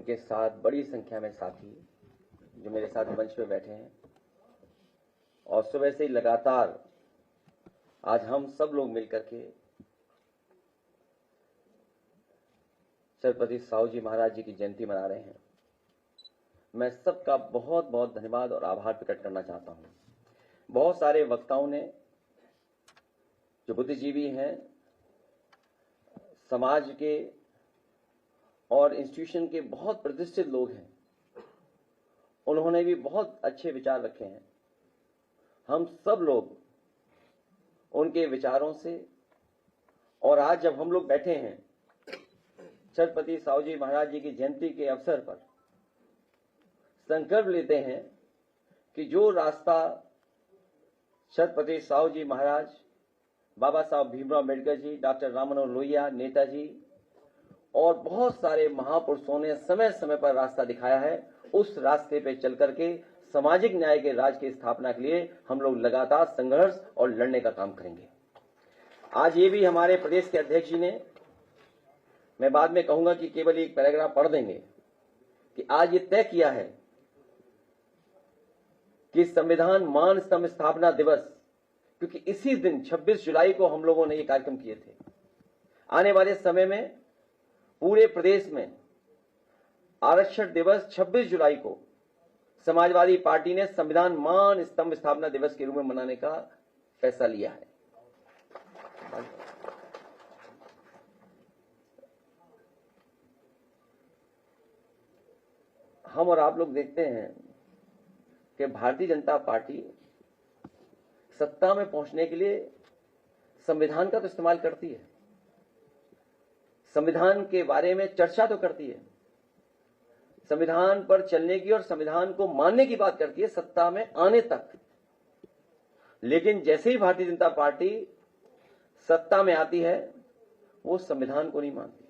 उनके साथ बड़ी संख्या में साथी जो मेरे साथ मंच पे बैठे हैं, और सुबह से ही लगातार आज हम सब लोग मिलकर के छत्रपति साहू जी महाराज जी की जयंती मना रहे हैं। मैं सबका बहुत बहुत धन्यवाद और आभार प्रकट करना चाहता हूं। बहुत सारे वक्ताओं ने, जो बुद्धिजीवी हैं, समाज के और इंस्टीट्यूशन के बहुत प्रतिष्ठित लोग हैं, उन्होंने भी बहुत अच्छे विचार रखे हैं। हम सब लोग उनके विचारों से, और आज जब हम लोग बैठे हैं छत्रपति साहू जी महाराज जी की जयंती के अवसर पर, संकल्प लेते हैं कि जो रास्ता छत्रपति साहू जी महाराज, बाबा साहब भीमराव अम्बेडकर जी, डॉक्टर राम मनोहर लोहिया, नेताजी और बहुत सारे महापुरुषों ने समय समय पर रास्ता दिखाया है, उस रास्ते पे चल करके सामाजिक न्याय के राज की स्थापना के लिए हम लोग लगातार संघर्ष और लड़ने का काम करेंगे। आज ये भी हमारे प्रदेश के अध्यक्ष जी ने, मैं बाद में कहूंगा कि केवल एक पैराग्राफ पढ़ देंगे, कि आज ये तय किया है कि संविधान मान स्तंभ स्थापना दिवस, क्योंकि इसी दिन 26 जुलाई को हम लोगों ने ये कार्यक्रम किए थे। आने वाले समय में पूरे प्रदेश में आरक्षण दिवस 26 जुलाई को समाजवादी पार्टी ने संविधान मान स्तंभ स्थापना दिवस के रूप में मनाने का फैसला लिया है। हम और आप लोग देखते हैं कि भारतीय जनता पार्टी सत्ता में पहुंचने के लिए संविधान का तो इस्तेमाल करती है, संविधान के बारे में चर्चा तो करती है, संविधान पर चलने की और संविधान को मानने की बात करती है सत्ता में आने तक। लेकिन जैसे ही भारतीय जनता पार्टी सत्ता में आती है, वो संविधान को नहीं मानती।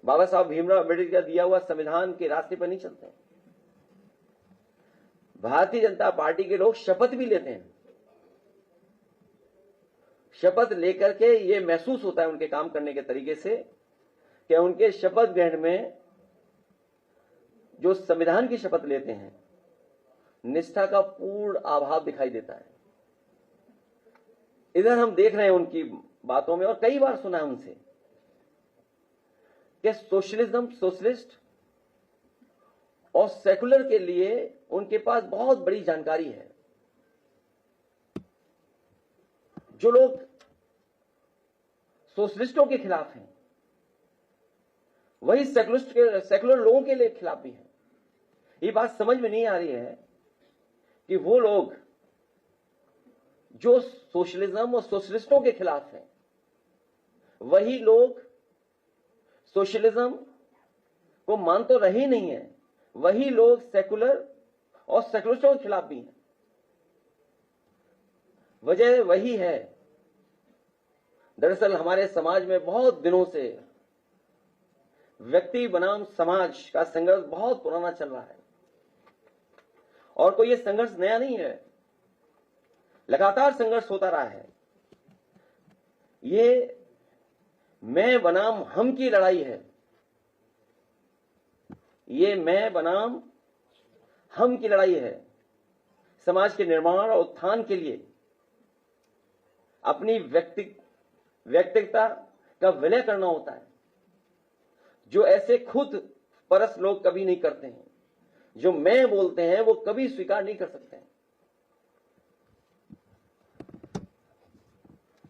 बाबा साहब भीमराव अम्बेडकर का दिया हुआ संविधान के रास्ते पर नहीं चलते। भारतीय जनता पार्टी के लोग शपथ भी लेते हैं। शपथ लेकर के ये महसूस होता है उनके काम करने के तरीके से कि उनके शपथ ग्रहण में जो संविधान की शपथ लेते हैं, निष्ठा का पूर्ण अभाव दिखाई देता है। इधर हम देख रहे हैं उनकी बातों में, और कई बार सुना है उनसे कि सोशलिज्म, सोशलिस्ट और सेकुलर के लिए उनके पास बहुत बड़ी जानकारी है। जो लोग सोशलिस्टों के खिलाफ हैं, वही सेकुलर लोगों के लिए खिलाफ भी हैं। ये बात समझ में नहीं आ रही है कि वो लोग जो सोशलिज्म और सोशलिस्टों के खिलाफ हैं, वही लोग सोशलिज्म को मान तो रहे ही नहीं है, वही लोग सेकुलर और सेकुलरिस्टों के खिलाफ भी हैं। वजह वही है, दरअसल हमारे समाज में बहुत दिनों से व्यक्ति बनाम समाज का संघर्ष बहुत पुराना चल रहा है, और कोई ये संघर्ष नया नहीं है, लगातार संघर्ष होता रहा है। ये मैं बनाम हम की लड़ाई है। ये मैं बनाम हम की लड़ाई है। समाज के निर्माण और उत्थान के लिए अपनी व्यक्तिगता का विलय करना होता है, जो ऐसे खुद परस लोग कभी नहीं करते हैं। जो मैं बोलते हैं वो कभी स्वीकार नहीं कर सकते हैं।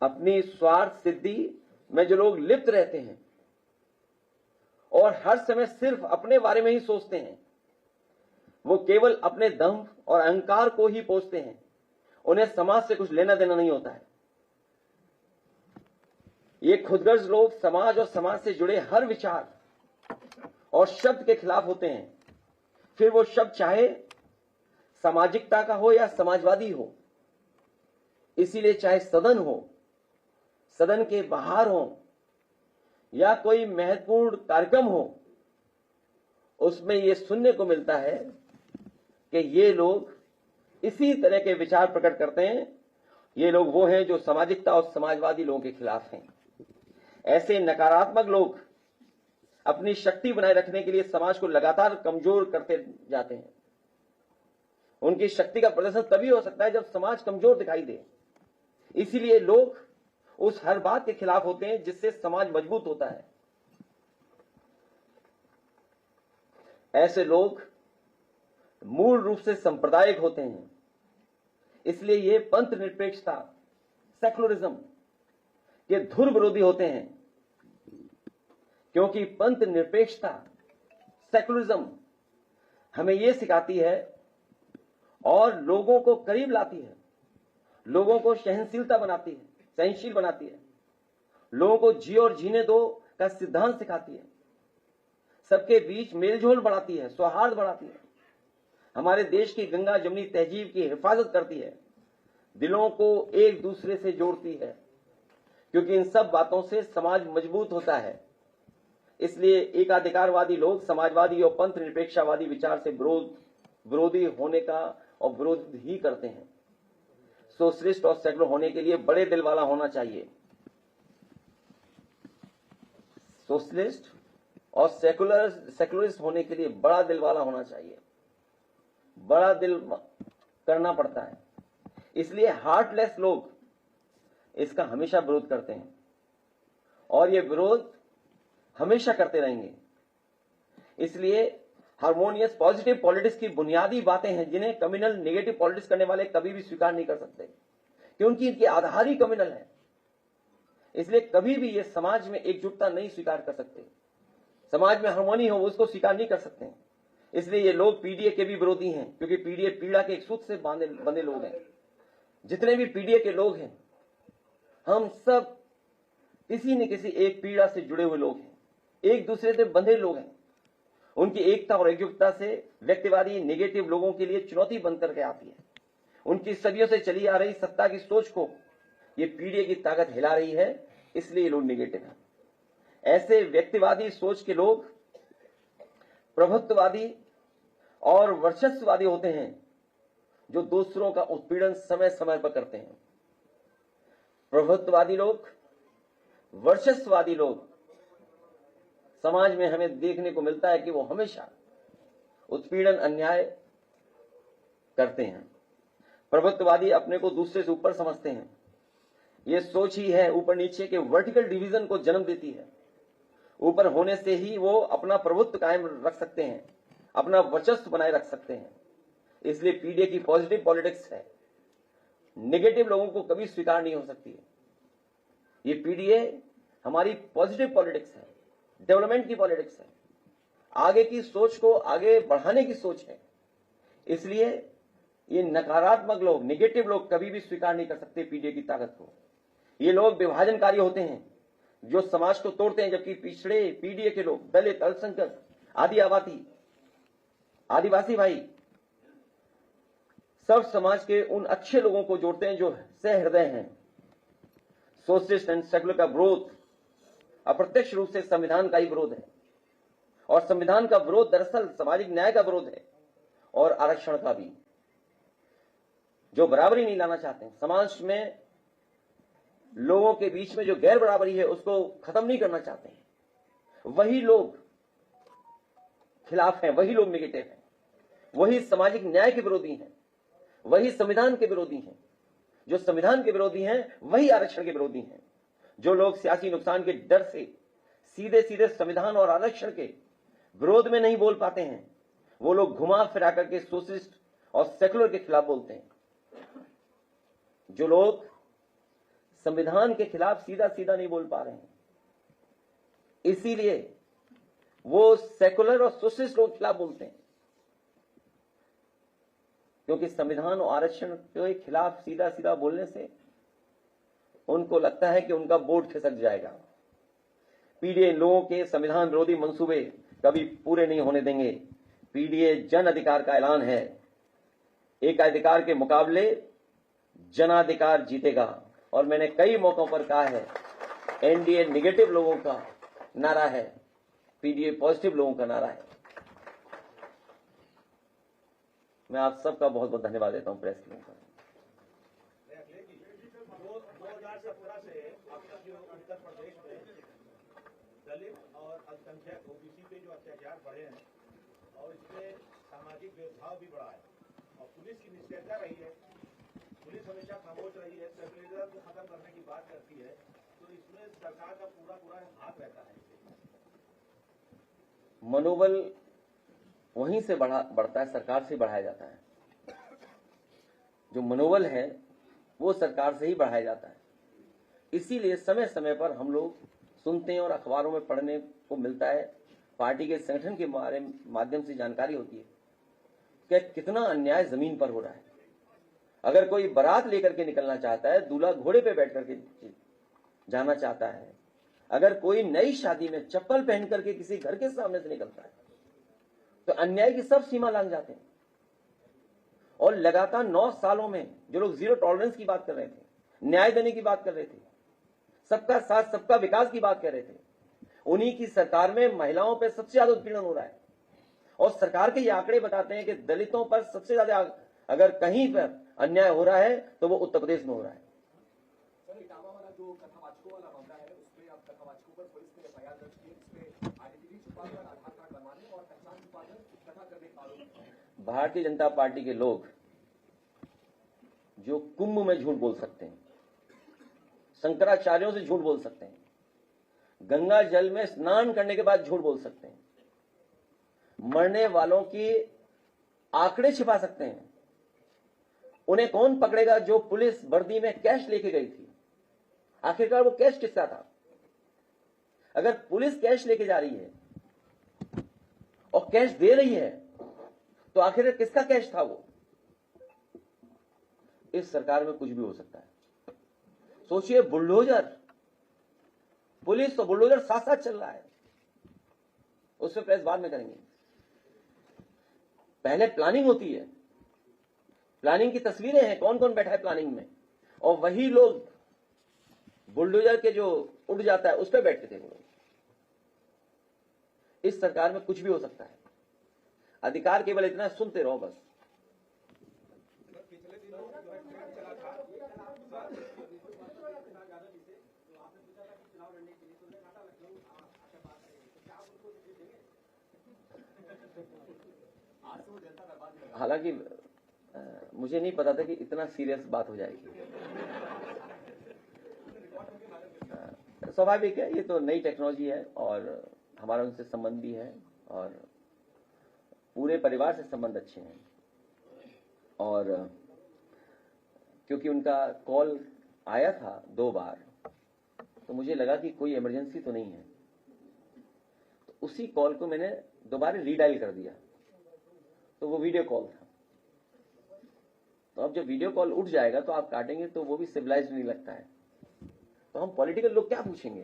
अपनी स्वार्थ सिद्धि में जो लोग लिप्त रहते हैं और हर समय सिर्फ अपने बारे में ही सोचते हैं, वो केवल अपने दंभ और अहंकार को ही पोषते हैं। उन्हें समाज से कुछ लेना देना नहीं होता है। ये खुदगर्ज लोग समाज और समाज से जुड़े हर विचार और शब्द के खिलाफ होते हैं, फिर वो शब्द चाहे सामाजिकता का हो या समाजवादी हो। इसीलिए चाहे सदन हो, सदन के बाहर हो, या कोई महत्वपूर्ण कार्यक्रम हो, उसमें ये सुनने को मिलता है कि ये लोग इसी तरह के विचार प्रकट करते हैं। ये लोग वो हैं जो सामाजिकता और समाजवादी लोगों के खिलाफ हैं। ऐसे नकारात्मक लोग अपनी शक्ति बनाए रखने के लिए समाज को लगातार कमजोर करते जाते हैं। उनकी शक्ति का प्रदर्शन तभी हो सकता है जब समाज कमजोर दिखाई दे। इसीलिए लोग उस हर बात के खिलाफ होते हैं जिससे समाज मजबूत होता है। ऐसे लोग मूल रूप से सांप्रदायिक होते हैं। इसलिए ये पंथ निरपेक्षता, सेकुलरिज्म के धुर विरोधी होते हैं, क्योंकि पंथ निरपेक्षता, सेकुलरिज्म हमें यह सिखाती है और लोगों को करीब लाती है, लोगों को सहनशीलता बनाती है, सहनशील बनाती है, लोगों को जियो और जीने दो का सिद्धांत सिखाती है, सबके बीच मेलजोल बढ़ाती है, सौहार्द बढ़ाती है, हमारे देश की गंगा जमुनी तहजीब की हिफाजत करती है, दिलों को एक दूसरे से जोड़ती है, क्योंकि इन सब बातों से समाज मजबूत होता है। इसलिए एकाधिकारवादी लोग समाजवादी और पंथ निरपेक्षवादी विचार से विरोधी होने का और विरोध ही करते हैं। सोशलिस्ट और सेकुलर होने के लिए बड़े दिल वाला होना चाहिए। सोशलिस्ट और सेकुलरिस्ट होने के लिए बड़ा दिल वाला होना चाहिए, बड़ा दिल करना पड़ता है। इसलिए हार्टलेस लोग इसका हमेशा विरोध करते हैं और ये विरोध हमेशा करते रहेंगे। इसलिए हार्मोनियस पॉजिटिव पॉलिटिक्स की बुनियादी बातें हैं जिन्हें कम्युनल नेगेटिव पॉलिटिक्स करने वाले कभी भी स्वीकार नहीं कर सकते, क्योंकि इनकी आधार ही कम्युनल है। इसलिए कभी भी ये समाज में एकजुटता नहीं स्वीकार कर सकते, समाज में हार्मोनी हो उसको स्वीकार नहीं कर सकते। इसलिए ये लोग पीडीए के भी विरोधी हैं, क्योंकि पीडीए पीड़ा के एक सूत्र से बंधे लोग हैं। जितने भी पीडीए के लोग हैं, हम सब किसी न किसी एक पीड़ा से जुड़े हुए लोग हैं, एक दूसरे से बंधे लोग हैं। उनकी एकता और एकजुटता से व्यक्तिवादी नेगेटिव लोगों के लिए चुनौती बनकर के आती है। उनकी सदियों से चली आ रही सत्ता की सोच को ये पीडीए की ताकत हिला रही है, इसलिए ये लोग नेगेटिव हैं। ऐसे व्यक्तिवादी सोच के लोग प्रभुत्ववादी और वर्चस्ववादी होते हैं, जो दूसरों का उत्पीड़न समय समय पर करते हैं। प्रभुत्ववादी लोग, वर्चस्ववादी लोग, समाज में हमें देखने को मिलता है कि वो हमेशा उत्पीड़न, अन्याय करते हैं। प्रभुत्ववादी अपने को दूसरे से ऊपर समझते हैं। ये सोच ही है ऊपर नीचे के वर्टिकल डिवीजन को जन्म देती है। ऊपर होने से ही वो अपना प्रभुत्व कायम रख सकते हैं, अपना वर्चस्व बनाए रख सकते हैं। इसलिए पीडीए की पॉजिटिव पॉलिटिक्स है, नेगेटिव लोगों को कभी स्वीकार नहीं हो सकती है। ये पीडीए हमारी पॉजिटिव पॉलिटिक्स है, डेवलपमेंट की पॉलिटिक्स है, आगे की सोच को आगे बढ़ाने की सोच है। इसलिए ये नकारात्मक लोग, नेगेटिव लोग कभी भी स्वीकार नहीं कर सकते पीडीए की ताकत को। ये लोग विभाजनकारी होते हैं, जो समाज को तोड़ते हैं, जबकि पिछड़े पीडीए के लोग, दलित, अल्पसंख्यक, आदिवासी भाई, सब समाज के उन अच्छे लोगों को जोड़ते हैं जो सहृदय हैं। सोशलिस्ट एंड सेकुलर का विरोध अप्रत्यक्ष रूप से संविधान का ही विरोध है, और संविधान का विरोध दरअसल सामाजिक न्याय का विरोध है और आरक्षण का भी, जो बराबरी नहीं लाना चाहते हैं। समाज में लोगों के बीच में जो गैर बराबरी है उसको खत्म नहीं करना चाहते हैं, वही लोग खिलाफ हैं, वही लोग नेगेटिव हैं, वही सामाजिक न्याय के विरोधी हैं, वही संविधान के विरोधी हैं। जो संविधान के विरोधी हैं वही आरक्षण के विरोधी हैं। जो लोग सियासी नुकसान के डर से सीधे सीधे संविधान और आरक्षण के विरोध में नहीं बोल पाते हैं, वो लोग घुमा फिरा करके सोशलिस्ट और सेकुलर के खिलाफ बोलते हैं। जो लोग संविधान के खिलाफ सीधा सीधा नहीं बोल पा रहे हैं, इसीलिए वो सेकुलर और सोशलिस्ट लोग खिलाफ बोलते हैं, क्योंकि संविधान और आरक्षण के खिलाफ सीधा सीधा बोलने से उनको लगता है कि उनका वोट खिसक जाएगा। पीडीए लोगों के संविधान विरोधी मंसूबे कभी पूरे नहीं होने देंगे। पीडीए जन अधिकार का ऐलान है। एकाधिकार के मुकाबले जनाधिकार जीतेगा, और मैंने कई मौकों पर कहा है, एनडीए नेगेटिव लोगों का नारा है, पीडीए पॉजिटिव लोगों का नारा है। मैं आप सबका बहुत बहुत धन्यवाद देता हूं प्रेस के लिए। 2017 से अब तक जो उत्तर प्रदेश में दलित और अल्पसंख्यक ओबीसी पे जो अत्याचार बढ़े हैं और इसमें सामाजिक भेदभाव भी बढ़ा है और पुलिस की निष्क्रियता रही है, पुलिस हमेशा खामोश रही है, सेकुलरिज्म को खत्म करने की बात करती है, तो इसमें सरकार का पूरा हाथ रहता है। मनोबल वहीं से बढ़ता है, सरकार से बढ़ाया जाता है। जो मनोबल है वो सरकार से ही बढ़ाया जाता है। इसीलिए समय समय पर हम लोग सुनते हैं और अखबारों में पढ़ने को मिलता है, पार्टी के संगठन के माध्यम से जानकारी होती है कि कितना अन्याय जमीन पर हो रहा है। अगर कोई बारात लेकर के निकलना चाहता है, दूल्हा घोड़े पे बैठ करके जाना चाहता है, अगर कोई नई शादी में चप्पल पहन करके किसी घर के सामने से निकलता है, तो अन्याय की सब सीमा लांघ जाते हैं। और लगातार 9 सालों में जो लोग जीरो टॉलरेंस की बात कर रहे थे, न्याय देने की बात कर रहे थे, सबका साथ सबका विकास की बात कर रहे थे, उन्हीं की सरकार में महिलाओं पर सबसे ज्यादा उत्पीड़न हो रहा है। और सरकार के ये आंकड़े बताते हैं कि दलितों पर सबसे ज्यादा अगर कहीं पर अन्याय हो रहा है तो वो उत्तर प्रदेश में हो रहा है। सर, इटावा वाला जो कथावाचकों वाला मामला है, उसमें अब कथावाचकों पर पुलिस ने एफआईआर दर्ज की, इसमें आईडेंटिटी छुपाकर, आधार कार्ड बनवाने और पहचान छुपाकर कथा करने का आरोप है। भारतीय जनता पार्टी के लोग जो कुंभ में झूठ बोल सकते हैं, शंकराचार्यों से झूठ बोल सकते हैं, गंगा जल में स्नान करने के बाद झूठ बोल सकते हैं, मरने वालों की आंकड़े छिपा सकते हैं, उन्हें कौन पकड़ेगा जो पुलिस वर्दी में कैश लेके गई थी? आखिरकार वो कैश किसका था? अगर पुलिस कैश लेके जा रही है और कैश दे रही है तो आखिर किसका कैश था वो? इस सरकार में कुछ भी हो सकता है। सोचिए, बुलडोजर, पुलिस तो बुलडोजर साथ साथ चल रहा है, उस पर प्रेस बाद में करेंगे। पहले प्लानिंग होती है, प्लानिंग की तस्वीरें हैं, कौन कौन बैठा है प्लानिंग में, और वही लोग बुलडोजर के जो उड़ जाता है उस पर बैठते थे वो लोग। इस सरकार में कुछ भी हो सकता है, अधिकार केवल इतना सुनते रहो बस। पिछले दिनों ट्रेंड चला था, हालांकि मुझे नहीं पता था कि इतना सीरियस बात हो जाएगी। स्वाभाविक है, ये तो नई टेक्नोलॉजी है और हमारा उनसे संबंध भी है और पूरे परिवार से संबंध अच्छे हैं। और क्योंकि उनका कॉल आया था 2 बार, तो मुझे लगा कि कोई इमरजेंसी तो नहीं है, तो उसी कॉल को मैंने दोबारा रीडायल कर दिया, तो वो वीडियो कॉल था। तो अब जब वीडियो कॉल उठ जाएगा तो आप काटेंगे तो वो भी सिविलाइज्ड नहीं लगता है। तो हम पॉलिटिकल लोग क्या पूछेंगे?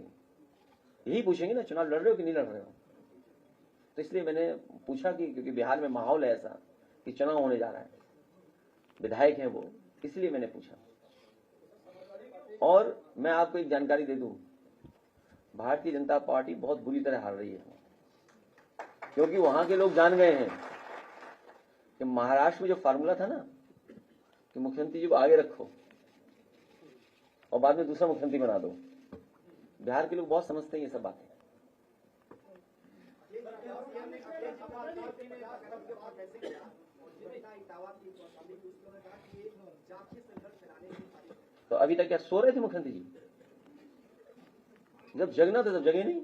यही पूछेंगे ना, चुनाव लड़ रहे हो कि नहीं लड़ रहे हो। तो इसलिए मैंने पूछा कि क्योंकि बिहार में माहौल है ऐसा कि चुनाव होने जा रहा है, विधायक हैं वो, इसलिए मैंने पूछा। और मैं आपको एक जानकारी दे दूं, भारतीय जनता पार्टी बहुत बुरी तरह हार रही है, क्योंकि वहां के लोग जान गए हैं कि महाराष्ट्र में जो फार्मूला था ना कि मुख्यमंत्री जी को आगे रखो और बाद में दूसरा मुख्यमंत्री बना दो, बिहार के लोग बहुत समझते हैं ये सब बातें। तो अभी तक क्या सो रहे थे मुख्यमंत्री जी? जब जगना था तब जगे नहीं,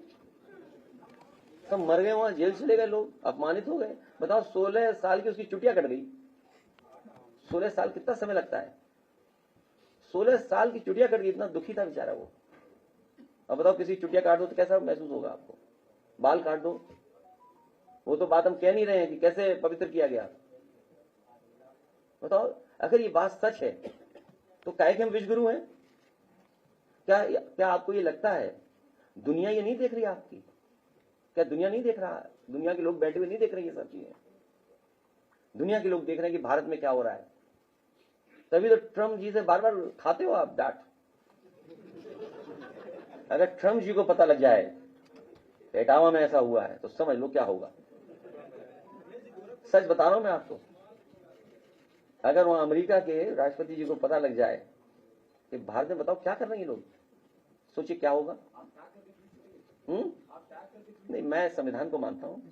सब मर गए, वहां जेल चले गए लोग, अपमानित हो गए। बताओ, 16 साल की उसकी चुटिया कट गई। 16 साल कितना समय लगता है? 16 साल की चुटिया कट गई, इतना दुखी था बेचारा वो। अब बताओ, किसी चुटिया काट दो तो कैसा महसूस होगा आपको? बाल काट दो, वो तो बात हम कह नहीं रहे हैं कि कैसे पवित्र किया गया। बताओ, अगर ये बात सच है तो काहे कि हम विश्वगुरु हैं? क्या आपको ये लगता है दुनिया ये नहीं देख रही आपकी? क्या दुनिया नहीं देख रहा? दुनिया के लोग बैठे हुए नहीं देख रहे ये सब चीजें? दुनिया के लोग देख रहे हैं कि भारत में क्या हो रहा है। तभी तो ट्रम्प जी से बार बार खाते हो आप डांट। अगर ट्रम्प जी को पता लग जाए इटावा में ऐसा हुआ है तो समझ लो क्या होगा। सच बता रहा हूं मैं आपको, अगर वहां अमेरिका के राष्ट्रपति जी को पता लग जाए कि भारत में, बताओ क्या कर रहे हैं ये लोग, सोचिए क्या होगा। नहीं, मैं संविधान को मानता हूँ,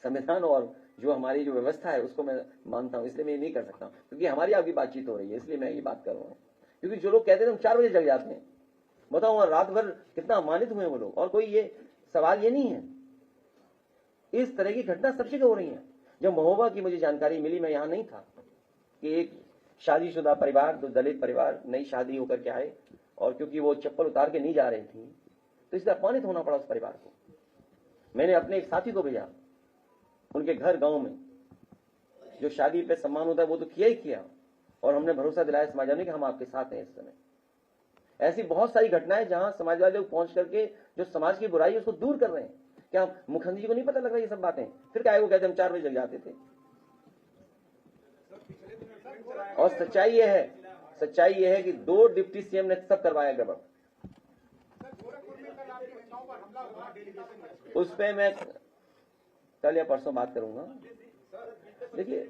संविधान और जो हमारी जो व्यवस्था है उसको मैं मानता हूँ, इसलिए मैं ये नहीं कर सकता हूँ, क्योंकि हमारी आपकी बातचीत हो रही है, इसलिए मैं ये बात कर रहा हूँ। क्योंकि जो लोग कहते हैं हम 4 बजे जग जाते हैं, बताओ रात भर कितना अपमानित हुए वो लोग, और कोई ये सवाल ये नहीं है। इस तरह की घटना सब जगह हो रही है। जब महोबा की मुझे जानकारी मिली, मैं यहां नहीं था, कि एक शादीशुदा परिवार, दो दलित परिवार नई शादी होकर के आए, और क्योंकि वो चप्पल उतार के नहीं जा रही थी तो इसलिए अपमानित होना पड़ा उस परिवार को। मैंने अपने एक साथी को भेजा उनके घर गांव में, जो शादी पे सम्मान होता है वो तो किया ही किया, और हमने भरोसा दिलाया समाज में कि हम आपके साथ हैं इस समय। ऐसी बहुत सारी घटनाएं जहां समाजवादी लोग पहुंच करके जो समाज की बुराई है उसको दूर कर रहे हैं। क्या मुखर्जी जी को नहीं पता लग रहा ये सब बातें? फिर क्या वो कहते हम 4 बजे जग जाते थे। और सच्चाई ये है कि 2 डिप्टी सीएम ने सब करवाया गड़बड़। उस पे मैं कल या परसों बात करूंगा। देखिए,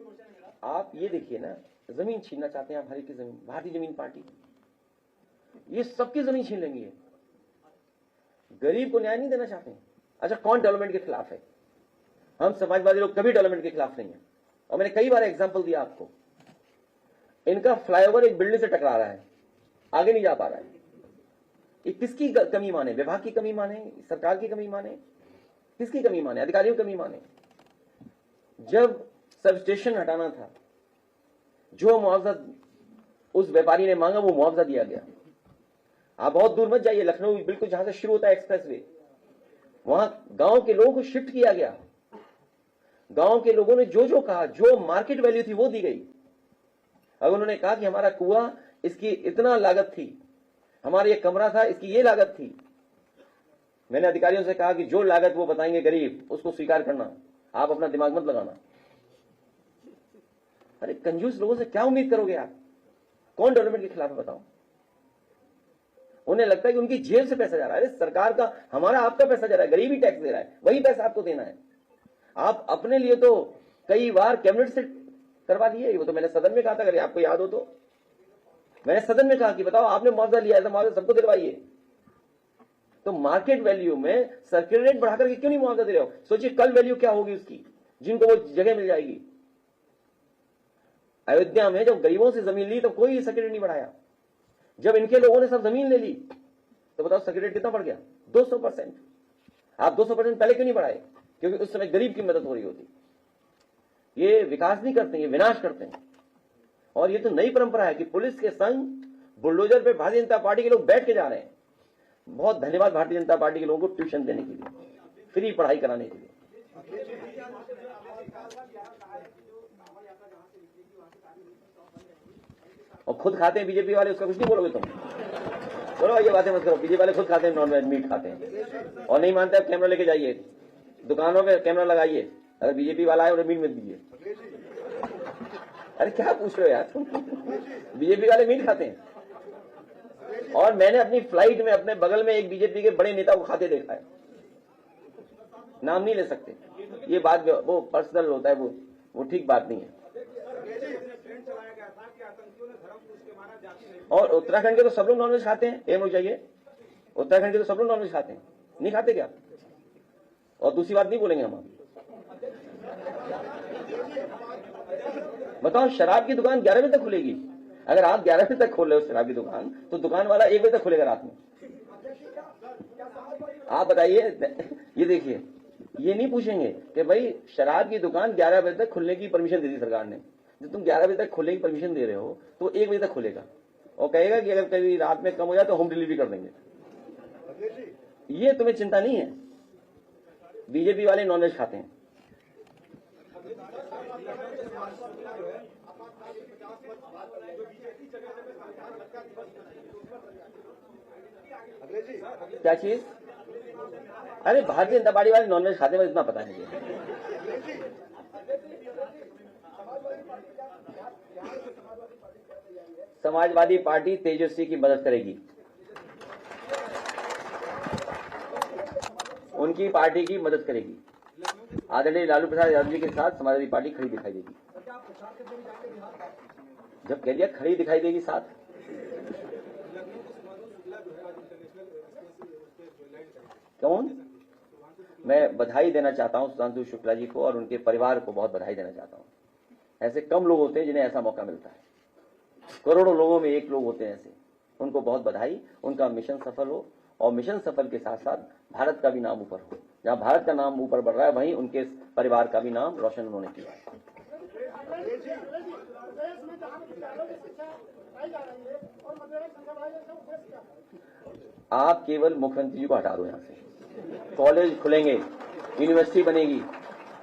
आप ये देखिए ना, जमीन छीनना चाहते हैं आप, हर एक की जमीन, भारतीय जमीन पार्टी ये सबकी जमीन छीन लेंगी। गरीब को न्याय नहीं देना चाहते हैं। अच्छा, कौन डेवलपमेंट के खिलाफ है? हम समाजवादी लोग कभी डेवलपमेंट के खिलाफ नहीं है, और मैंने कई बार एग्जांपल दिया आपको। इनका फ्लाईओवर एक बिल्डिंग से टकरा रहा है, आगे नहीं जा पा रहा है। ये किसकी कमी माने? विभाग की कमी माने, सरकार की कमी माने, किसकी कमी माने? अधिकारियों की कमी माने। जब सब स्टेशन हटाना था, जो मुआवजा उस व्यापारी ने मांगा वो मुआवजा दिया गया। आप बहुत दूर मत जाइए, लखनऊ बिल्कुल जहां से शुरू होता है एक्सप्रेसवे, वहां गांव के लोगों को शिफ्ट किया गया। गांव के लोगों ने जो जो कहा, जो मार्केट वैल्यू थी वो दी गई। अब उन्होंने कहा कि हमारा कुआं, इसकी इतना लागत थी, हमारा ये कमरा था, इसकी ये लागत थी। मैंने अधिकारियों से कहा कि जो लागत वो बताएंगे गरीब, उसको स्वीकार करना, आप अपना दिमाग मत लगाना। अरे कंजूस लोगों से क्या उम्मीद करोगे आप? कौन डेवलपमेंट के खिलाफ है बताओ? उन्हें लगता है कि उनकी जेब से पैसा जा रहा है। अरे सरकार का, हमारा, आपका पैसा जा रहा है, गरीब ही टैक्स दे रहा है, वही पैसा आपको देना है। आप अपने लिए तो कई बार कैबिनेट से करवा लिए, वो तो मैंने सदन में कहा था, अगर आपको याद हो तो। मैंने सदन में कहा कि बताओ आपने मुआवजा लिया है तो मुआवजा सबको दिलवाइए। तो मार्केट वैल्यू में सर्किल रेट बढ़ाकर के क्यों नहीं मुआवजा दे रहे हो? सोचिए कल वैल्यू क्या होगी उसकी, जिनको वो जगह मिल जाएगी। अयोध्या में जब गरीबों से जमीन ली तो कोई सर्किल रेट नहीं बढ़ाया। जब इनके लोगों ने सब जमीन ले ली तो बताओ सर्किल रेट कितना बढ़ गया? 200%। आप 200% पहले क्यों नहीं बढ़ाए? क्योंकि उस समय गरीब की मदद हो रही होती। ये विकास नहीं करते, ये विनाश करते हैं। और ये तो नई परंपरा है कि पुलिस के संग बुलडोजर पे भारतीय जनता पार्टी के लोग बैठ के जा रहे हैं। बहुत धन्यवाद भारतीय जनता पार्टी के लोगों को ट्यूशन देने के लिए, फ्री पढ़ाई कराने के लिए। और खुद खाते हैं बीजेपी वाले, उसका कुछ नहीं बोलोगे तुम? चलो ये बातें मत करो, बीजेपी वाले खुद खाते हैं नॉन वेज मीट खाते हैं। और नहीं मानते आप कैमरा लेके जाइए, दुकानों पे कैमरा लगाइए, अगर बीजेपी वाला है उन्हें मीट मत दीजिए। अरे क्या पूछ रहे हो यार तुम? बीजेपी वाले मीट खाते हैं। और मैंने अपनी फ्लाइट में अपने बगल में एक बीजेपी के बड़े नेता को खाते देखा है, नाम नहीं ले सकते, ये बात वो पर्सनल होता है, वो ठीक बात नहीं है। और उत्तराखंड के तो सब लोग नॉनवेज खाते हैं, एम हो जाइए, उत्तराखंड के तो सब लोग नॉनवेज खाते हैं, नहीं खाते क्या? और दूसरी बात नहीं बोलेंगे हम। बताओ, शराब की दुकान 11 बजे तक खुलेगी। अगर आप 11 बजे तक खोल रहे हो शराब की दुकान, तो दुकान वाला 1 बजे तक खुलेगा रात में। आप बताइए, ये देखिए, ये नहीं पूछेंगे कि भाई शराब की दुकान 11 बजे तक खुलने की परमिशन दे दी सरकार ने, जब तुम 11 बजे तक खुलने की परमिशन दे रहे हो तो 1 बजे तक खुलेगा, और कहेगा कि अगर कभी रात में कम हो जाए तो होम डिलीवरी कर देंगे। ये तुम्हें चिंता नहीं है? बीजेपी वाले नॉनवेज खाते हैं। क्या चीज? अरे भारतीय जनता पार्टी वाले नॉनवेज खाते हैं, इतना पता नहीं है। समाजवादी पार्टी तेजस्वी की मदद करेगी, उनकी पार्टी की मदद करेगी। आदरणीय लालू प्रसाद यादव जी के साथ समाजवादी पार्टी खड़ी दिखाई देगी। जब कह दिया खड़ी दिखाई देगी साथ, कौन मैं बधाई देना चाहता हूं सुधांशु शुक्ला जी को और उनके परिवार को बहुत बधाई देना चाहता हूं। ऐसे कम लोग होते हैं जिन्हें ऐसा मौका मिलता है, करोड़ों लोगों में एक लोग होते हैं ऐसे। उनको बहुत बधाई, उनका मिशन सफल हो और मिशन सफल के साथ साथ भारत का भी नाम ऊपर हो। जहां भारत का नाम ऊपर बढ़ रहा है वहीं उनके परिवार का भी नाम रोशन उन्होंने किया है। आप केवल मुख्यमंत्री जी को हटा दो यहां से, कॉलेज खुलेंगे, यूनिवर्सिटी बनेगी,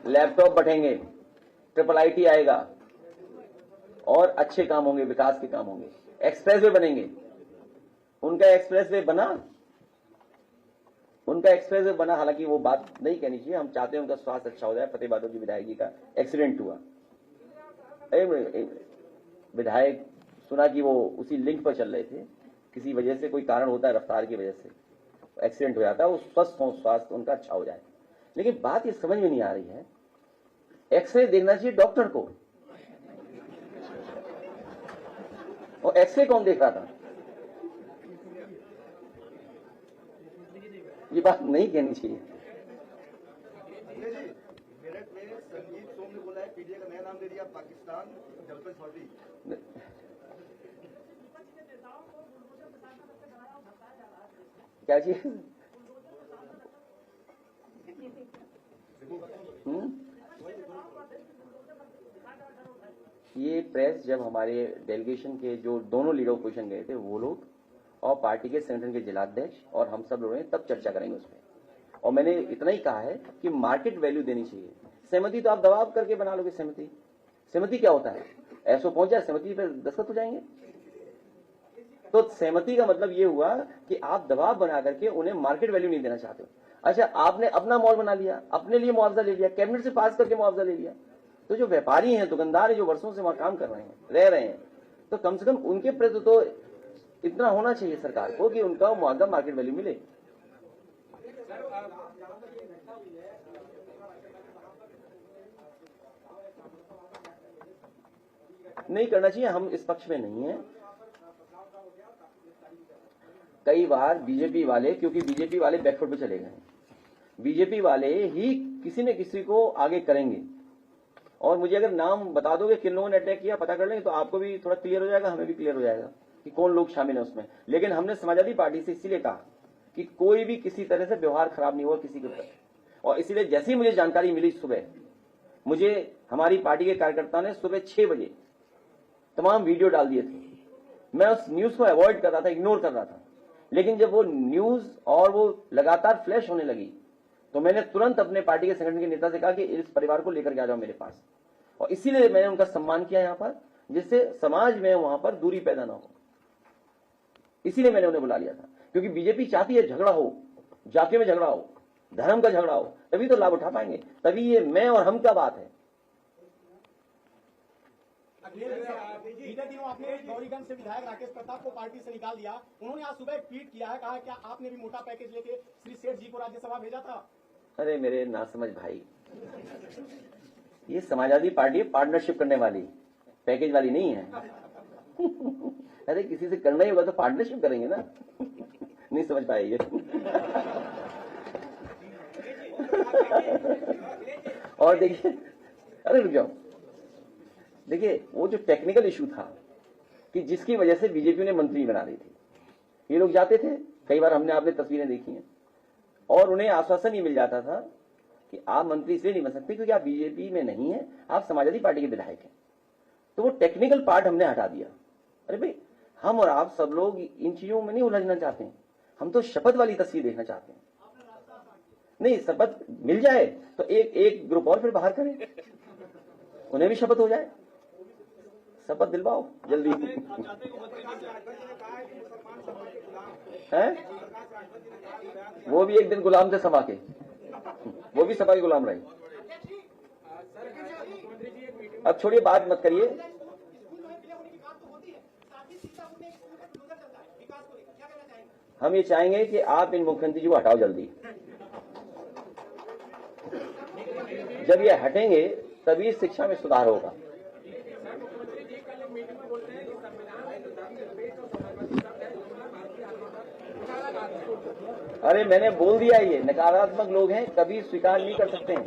लैपटॉप बढ़ेंगे, IIIT आएगा और अच्छे काम होंगे, विकास के काम होंगे, एक्सप्रेसवे बनेंगे। उनका एक्सप्रेसवे बना, हालांकि वो बात नहीं कहनी चाहिए। हम चाहते हैं उनका स्वास्थ्य अच्छा हो जाए। फतेह बहादुर जी विधायक जी का एक्सीडेंट हुआ, विधायक सुना कि वो उसी लिंक पर चल रहे थे, किसी वजह से कोई कारण होता है, रफ्तार की वजह से एक्सीडेंट हो जाता है। वो स्वस्थ हो, स्वास्थ्य उनका अच्छा हो जाए। लेकिन बात ये समझ में नहीं आ रही है, एक्सरे देखना चाहिए डॉक्टर को, और एक्सरे कौन देख रहा था? ये बात नहीं कहनी चाहिए। मेरठ में संजीव सोम ने बोला है पीडीए का नया नाम दे दिया पाकिस्तान डेवलपमेंट अथॉरिटी। क्या चीज? ये प्रेस जब हमारे डेलीगेशन के जो दोनों लीडर ऑपोजिशन गए थे वो लोग और पार्टी के संगठन के जिलाध्यक्ष और हम सब लोगों ने तब चर्चा करेंगे उसमें। और मैंने इतना ही कहा है कि मार्केट वैल्यू देनी चाहिए। सहमति तो आप दबाव करके बना लोगे। सहमति क्या होता है? ऐसो पहुंचा, सहमति पर दस्तखत हो जाएंगे। तो सहमति का मतलब ये हुआ कि आप दबाव बना करके उन्हें मार्केट वैल्यू नहीं देना चाहते हो। अच्छा, आपने अपना मॉल बना लिया, अपने लिए मुआवजा ले लिया, कैबिनेट से पास करके मुआवजा ले लिया। तो जो व्यापारी हैं, दुकानदार हैं, जो वर्षों से वहां काम कर रहे हैं, रह रहे हैं, तो कम से कम उनके प्रति तो इतना होना चाहिए सरकार को कि उनका मुआवजा मार्केट वैल्यू मिले। नहीं करना चाहिए, हम इस पक्ष में नहीं है। कई बार बीजेपी वाले, क्योंकि बीजेपी वाले बैकफुट पे चले गए, बीजेपी वाले ही किसी न किसी को आगे करेंगे। और मुझे अगर नाम बता दोगे किन लोगों ने अटैक किया, पता कर लेंगे तो आपको भी थोड़ा क्लियर हो जाएगा, हमें भी क्लियर हो जाएगा कि कौन लोग शामिल है उसमें। लेकिन हमने समाजवादी पार्टी से इसीलिए कहा कि कोई भी किसी तरह से व्यवहार खराब नहीं हुआ किसी के ऊपर। और इसीलिए जैसी मुझे जानकारी मिली सुबह, मुझे हमारी पार्टी के कार्यकर्ता ने सुबह 6 बजे तमाम वीडियो डाल दिए थे। मैं उस न्यूज को अवॉइड कर रहा था, इग्नोर कर रहा था। लेकिन जब वो न्यूज और वो लगातार फ्लैश होने लगी तो मैंने तुरंत अपने पार्टी के संगठन के नेता से कहा कि इस परिवार को लेकर के आ जाओ मेरे पास। और इसीलिए मैंने उनका सम्मान किया यहां पर, जिससे समाज में वहां पर दूरी पैदा ना हो। इसीलिए मैंने उन्हें बुला लिया था, क्योंकि बीजेपी चाहती है झगड़ा हो, जातियों में झगड़ा हो, धर्म का झगड़ा हो, तभी तो लाभ उठा पाएंगे। तभी ये मैं और हम का बात है। बीते दिनों आपने गौरीगंज से विधायक राकेश प्रताप को पार्टी से निकाल दिया। उन्होंने आज सुबह एक ट्वीट किया है, कहा क्या आपने भी मोटा पैकेज लेके श्री सेठ जी को राज्यसभा भेजा था? अरे मेरे नासमझ भाई, ये समाजवादी पार्टी है, पार्टनरशिप करने वाली, पैकेज वाली नहीं है। अरे किसी से करना ही होगा तो पार्टनरशिप करेंगे ना। नहीं समझ पाए ये। और देखिए, अरे रुक जाओ, देखिए वो जो टेक्निकल इशू था कि जिसकी वजह से बीजेपी ने मंत्री बना दी थी, ये लोग जाते थे, कई बार हमने आपने तस्वीरें देखी हैं, और उन्हें आश्वासन ये मिल जाता था कि आप मंत्री इसलिए नहीं बन सकते क्योंकि आप बीजेपी में नहीं है, आप समाजवादी पार्टी के विधायक हैं। तो वो टेक्निकल पार्ट हमने हटा दिया। अरे भाई, हम और आप सब लोग इन चीजों में नहीं उलझना चाहते हैं, हम तो शपथ वाली तस्वीर देखना चाहते हैं। नहीं, शपथ मिल जाए तो एक ग्रुप और फिर बाहर करें, उन्हें भी शपथ हो जाए। शपथ दिलवाओ जल्दी। है वो भी एक दिन गुलाम थे सपा के, वो भी सपा के गुलाम रहे। अब छोड़िए, बात मत करिए। हम ये चाहेंगे कि आप इन मुख्यमंत्री जी को हटाओ जल्दी। जब ये हटेंगे तभी शिक्षा में सुधार होगा। अरे मैंने बोल दिया, ये नकारात्मक लोग हैं, कभी स्वीकार नहीं कर सकते हैं।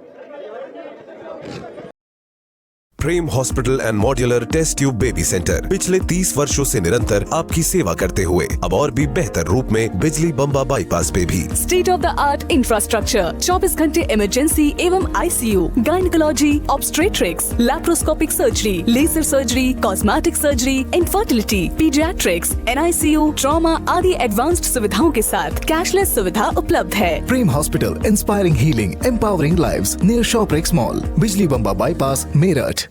Prem hospital and modular test tube baby centre पिछले 30 वर्षों से निरंतर आपकी सेवा करते हुए अब और भी बेहतर रूप में बिजली बम्बा बाईपास पे भी। State of the art infrastructure, 24 घंटे इमरजेंसी एवं ICU, gynaecology, obstetrics, laparoscopic surgery, laser surgery, cosmetic surgery, infertility, paediatrics, NICU, trauma आदि एडवांस्ड सुविधाओं के साथ कैशलेस सुविधा उपलब्ध है। Prem hospital, inspiring healing, empowering lives, near Shoprex mall, Bijli Bamba bypass, Meerut.